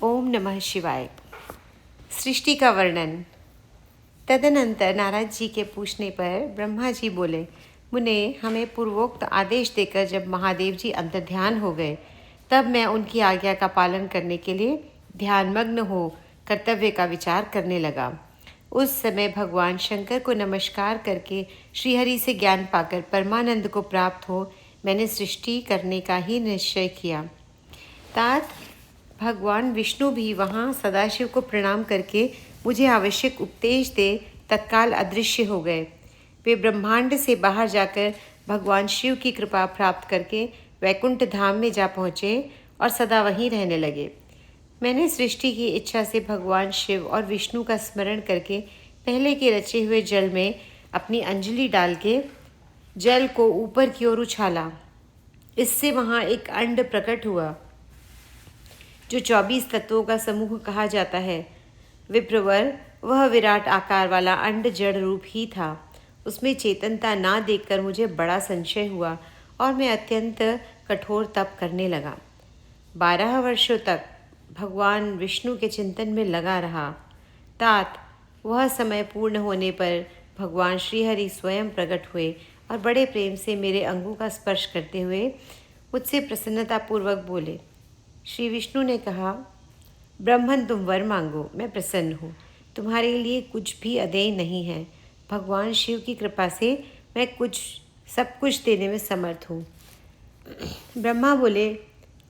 ओम नमः शिवाय। सृष्टि का वर्णन। तदनंतर नारद जी के पूछने पर ब्रह्मा जी बोले, मुने, हमें पूर्वोक्त आदेश देकर जब महादेव जी अंतर्ध्यान हो गए, तब मैं उनकी आज्ञा का पालन करने के लिए ध्यानमग्न हो कर्तव्य का विचार करने लगा। उस समय भगवान शंकर को नमस्कार करके श्रीहरि से ज्ञान पाकर परमानंद को प्राप्त हो मैंने सृष्टि करने का ही निश्चय किया। तात भगवान विष्णु भी वहाँ सदाशिव को प्रणाम करके मुझे आवश्यक उपदेश दे तत्काल अदृश्य हो गए। वे ब्रह्मांड से बाहर जाकर भगवान शिव की कृपा प्राप्त करके वैकुंठ धाम में जा पहुँचे और सदा वहीं रहने लगे। मैंने सृष्टि की इच्छा से भगवान शिव और विष्णु का स्मरण करके पहले के रचे हुए जल में अपनी अंजलि डाल के जल को ऊपर की ओर उछाला। इससे वहाँ एक अंड प्रकट हुआ जो 24 तत्वों का समूह कहा जाता है। विप्रवर, वह विराट आकार वाला अंड जड़ रूप ही था। उसमें चेतनता ना देखकर मुझे बड़ा संशय हुआ और मैं अत्यंत कठोर तप करने लगा। 12 वर्षों तक भगवान विष्णु के चिंतन में लगा रहा। तात वह समय पूर्ण होने पर भगवान श्रीहरि स्वयं प्रकट हुए और बड़े प्रेम से मेरे अंगों का स्पर्श करते हुए मुझसे प्रसन्नतापूर्वक बोले। श्री विष्णु ने कहा, ब्रह्मन, तुम वर मांगो, मैं प्रसन्न हूँ। तुम्हारे लिए कुछ भी अदेय नहीं है। भगवान शिव की कृपा से मैं सब कुछ देने में समर्थ हूँ। ब्रह्मा बोले,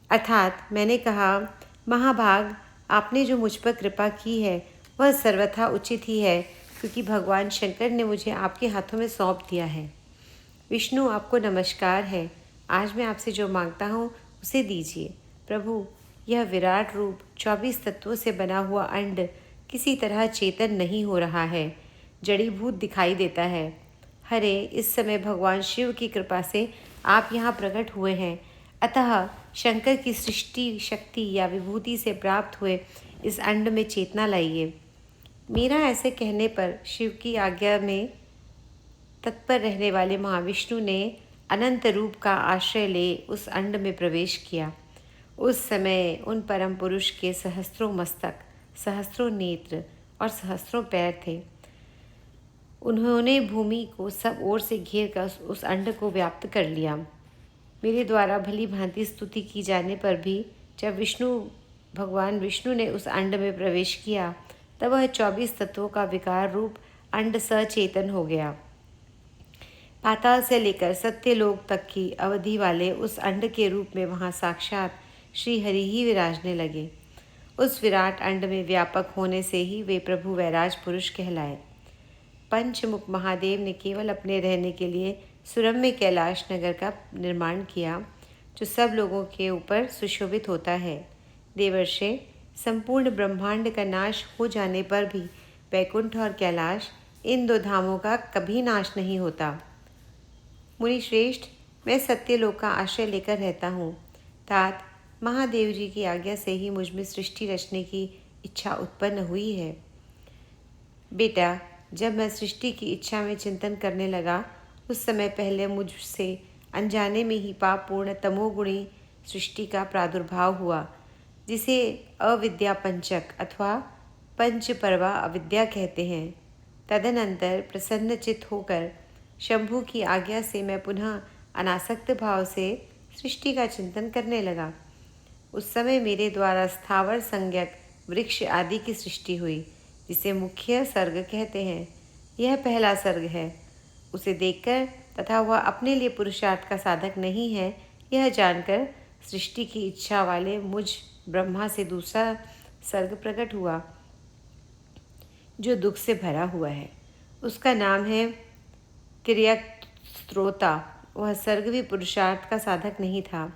अर्थात मैंने कहा, महाभाग, आपने जो मुझ पर कृपा की है वह सर्वथा उचित ही है, क्योंकि भगवान शंकर ने मुझे आपके हाथों में सौंप दिया है। विष्णु, आपको नमस्कार है। आज मैं आपसे जो मांगता हूँ उसे दीजिए। प्रभु, यह विराट रूप 24 तत्वों से बना हुआ अंड किसी तरह चेतन नहीं हो रहा है, जड़ीभूत दिखाई देता है। हरे, इस समय भगवान शिव की कृपा से आप यहाँ प्रकट हुए हैं, अतः शंकर की सृष्टि शक्ति या विभूति से प्राप्त हुए इस अंड में चेतना लाइए। मेरा ऐसे कहने पर शिव की आज्ञा में तत्पर रहने वाले महाविष्णु ने अनंत रूप का आश्रय ले उस अंड में प्रवेश किया। उस समय उन परम पुरुष के सहस्त्रों मस्तक, सहस्त्रों नेत्र और सहस्त्रों पैर थे। उन्होंने भूमि को सब ओर से घेर कर उस अंड को व्याप्त कर लिया। मेरे द्वारा भली भांति स्तुति की जाने पर भी जब भगवान विष्णु ने उस अंड में प्रवेश किया, तब वह 24 तत्वों का विकार रूप अंड सचेतन हो गया। पाताल से लेकर सत्यलोक तक की अवधि वाले उस अंड के रूप में वहाँ साक्षात श्री हरि ही विराजने लगे। उस विराट अंड में व्यापक होने से ही वे प्रभु वैराज पुरुष कहलाए। पंचमुख महादेव ने केवल अपने रहने के लिए सुरम्य कैलाश नगर का निर्माण किया, जो सब लोगों के ऊपर सुशोभित होता है। देवर्षे, संपूर्ण ब्रह्मांड का नाश हो जाने पर भी वैकुंठ और कैलाश, इन 2 धामों का कभी नाश नहीं होता। मुनि श्रेष्ठ, मैं सत्यलोक का आश्रय लेकर रहता हूँ। तात, महादेव जी की आज्ञा से ही मुझ में सृष्टि रचने की इच्छा उत्पन्न हुई है। बेटा, जब मैं सृष्टि की इच्छा में चिंतन करने लगा, उस समय पहले मुझसे अनजाने में ही पापपूर्ण तमोगुणी सृष्टि का प्रादुर्भाव हुआ, जिसे अविद्या पंचक अथवा पंचपर्वा अविद्या कहते हैं। तदनंतर प्रसन्नचित होकर शंभु की आज्ञा से मैं पुनः अनासक्त भाव से सृष्टि का चिंतन करने लगा। उस समय मेरे द्वारा स्थावर संज्ञक वृक्ष आदि की सृष्टि हुई, जिसे मुख्य सर्ग कहते हैं। यह पहला सर्ग है। उसे देखकर तथा वह अपने लिए पुरुषार्थ का साधक नहीं है, यह जानकर सृष्टि की इच्छा वाले मुझ ब्रह्मा से दूसरा सर्ग प्रकट हुआ, जो दुख से भरा हुआ है। उसका नाम है किर्यस्त्रोता। वह सर्ग भी पुरुषार्थ का साधक नहीं था।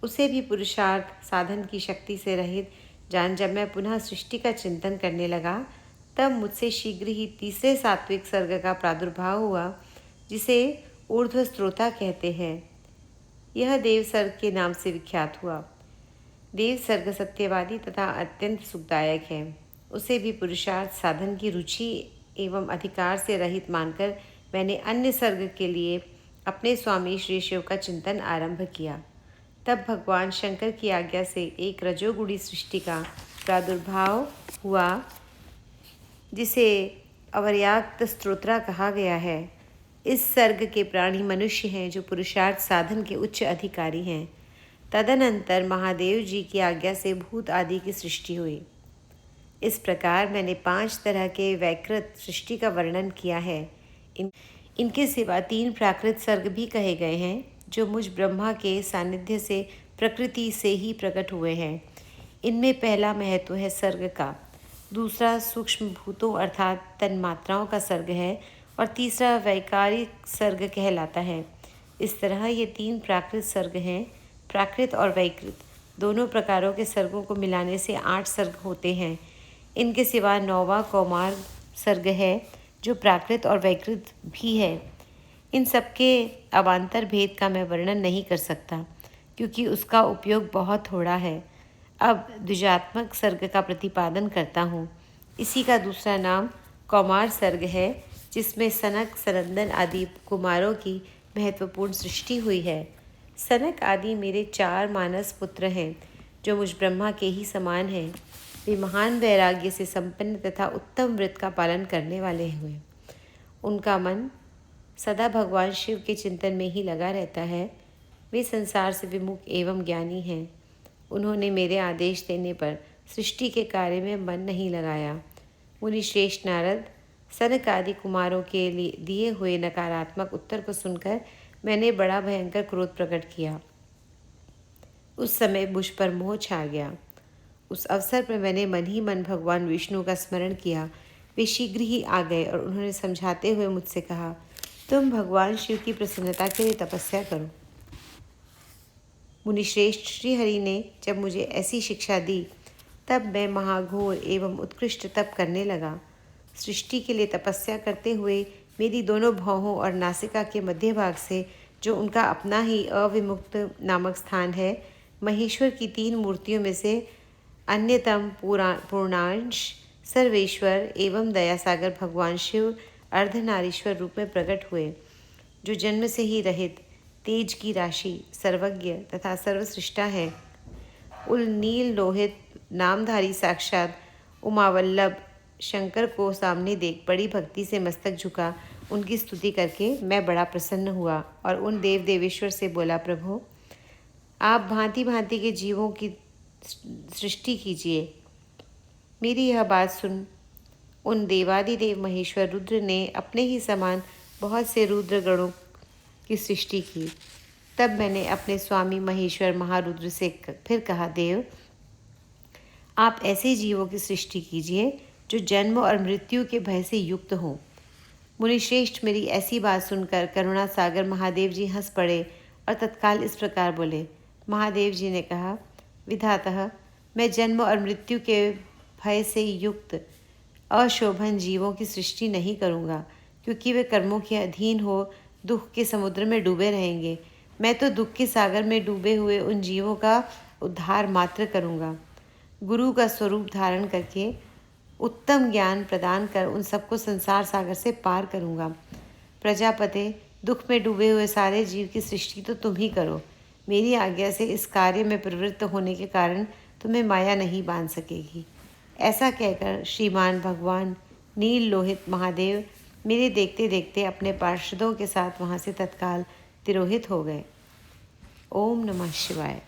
उसे भी पुरुषार्थ साधन की शक्ति से रहित जान जब मैं पुनः सृष्टि का चिंतन करने लगा, तब मुझसे शीघ्र ही तीसरे सात्विक सर्ग का प्रादुर्भाव हुआ, जिसे ऊर्ध्व स्त्रोता कहते हैं। यह देव सर्ग के नाम से विख्यात हुआ। देव सर्ग सत्यवादी तथा अत्यंत सुखदायक है। उसे भी पुरुषार्थ साधन की रुचि एवं अधिकार से रहित मानकर मैंने अन्य सर्ग के लिए अपने स्वामी श्री शिव का चिंतन आरंभ किया। तब भगवान शंकर की आज्ञा से एक रजोगुणी सृष्टि का प्रादुर्भाव हुआ, जिसे अवर्याक्त स्तोत्रा कहा गया है। इस सर्ग के प्राणी मनुष्य हैं जो पुरुषार्थ साधन के उच्च अधिकारी हैं। तदनंतर महादेव जी की आज्ञा से भूत आदि की सृष्टि हुई। इस प्रकार मैंने 5 तरह के वैकृत सृष्टि का वर्णन किया है। इनके सिवा 3 प्राकृत सर्ग भी कहे गए हैं जो मुझ ब्रह्मा के सानिध्य से प्रकृति से ही प्रकट हुए हैं। इनमें पहला महत्व है सर्ग का, दूसरा सूक्ष्म भूतों अर्थात तन्मात्राओं का सर्ग है और तीसरा वैकारिक सर्ग कहलाता है। इस तरह ये 3 प्राकृत सर्ग हैं। प्राकृत और वैकृत दोनों प्रकारों के सर्गों को मिलाने से 8 सर्ग होते हैं। इनके सिवा 9वां कौमार सर्ग है जो प्राकृत और वैकृत भी है। इन सबके अवान्तर भेद का मैं वर्णन नहीं कर सकता क्योंकि उसका उपयोग बहुत थोड़ा है। अब द्विजात्मक सर्ग का प्रतिपादन करता हूँ। इसी का दूसरा नाम कौमार सर्ग है, जिसमें सनक सनंदन आदि कुमारों की महत्वपूर्ण सृष्टि हुई है। सनक आदि मेरे 4 मानस पुत्र हैं जो मुझ ब्रह्मा के ही समान हैं। वे महान वैराग्य से संपन्न तथा उत्तम व्रत का पालन करने वाले हुए। उनका मन सदा भगवान शिव के चिंतन में ही लगा रहता है। वे संसार से विमुख एवं ज्ञानी हैं। उन्होंने मेरे आदेश देने पर सृष्टि के कार्य में मन नहीं लगाया। मुनि श्रेष्ठ नारद सनक आदि कुमारों के लिए दिए हुए नकारात्मक उत्तर को सुनकर मैंने बड़ा भयंकर क्रोध प्रकट किया। उस समय मुझ पर मोह छा गया। उस अवसर पर मैंने मन ही मन भगवान विष्णु का स्मरण किया। वे शीघ्र ही आ गए और उन्होंने समझाते हुए मुझसे कहा, तुम भगवान शिव की प्रसन्नता के लिए तपस्या करो। मुनिश्रेष्ठ श्रीहरि ने जब मुझे ऐसी शिक्षा दी, तब मैं महाघोर एवं उत्कृष्ट तप करने लगा। सृष्टि के लिए तपस्या करते हुए मेरी दोनों भौहों और नासिका के मध्य भाग से, जो उनका अपना ही अविमुक्त नामक स्थान है, महेश्वर की 3 मूर्तियों में से अन्यतम पूर्णांश सर्वेश्वर एवं दयासागर भगवान शिव अर्धनारीश्वर रूप में प्रकट हुए, जो जन्म से ही रहित, तेज की राशि, सर्वज्ञ तथा सर्वसृष्टा है। उल नील लोहित नामधारी साक्षात उमावल्लभ शंकर को सामने देख बड़ी भक्ति से मस्तक झुका उनकी स्तुति करके मैं बड़ा प्रसन्न हुआ और उन देव देवेश्वर से बोला, प्रभु आप भांति भांति के जीवों की सृष्टि कीजिए। मेरी यह बात सुन उन देवादिदेव महेश्वर रुद्र ने अपने ही समान बहुत से रुद्र गणों की सृष्टि की। तब मैंने अपने स्वामी महेश्वर महारुद्र से फिर कहा, देव आप ऐसे जीवों की सृष्टि कीजिए जो जन्म और मृत्यु के भय से युक्त हों। मुनिश्रेष्ठ मेरी ऐसी बात सुनकर करुणा सागर महादेव जी हंस पड़े और तत्काल इस प्रकार बोले। महादेव जी ने कहा, विधातः मैं जन्म और मृत्यु के भय से युक्त अशोभन जीवों की सृष्टि नहीं करूँगा, क्योंकि वे कर्मों के अधीन हो दुख के समुद्र में डूबे रहेंगे। मैं तो दुख के सागर में डूबे हुए उन जीवों का उद्धार मात्र करूँगा। गुरु का स्वरूप धारण करके उत्तम ज्ञान प्रदान कर उन सबको संसार सागर से पार करूँगा। प्रजापते, दुख में डूबे हुए सारे जीव की सृष्टि तो तुम ही करो। मेरी आज्ञा से इस कार्य में प्रवृत्त होने के कारण तुम्हें माया नहीं बांध सकेगी। ऐसा कहकर श्रीमान भगवान नील लोहित महादेव मेरे देखते देखते अपने पार्षदों के साथ वहाँ से तत्काल तिरोहित हो गए। ओम नमः शिवाय।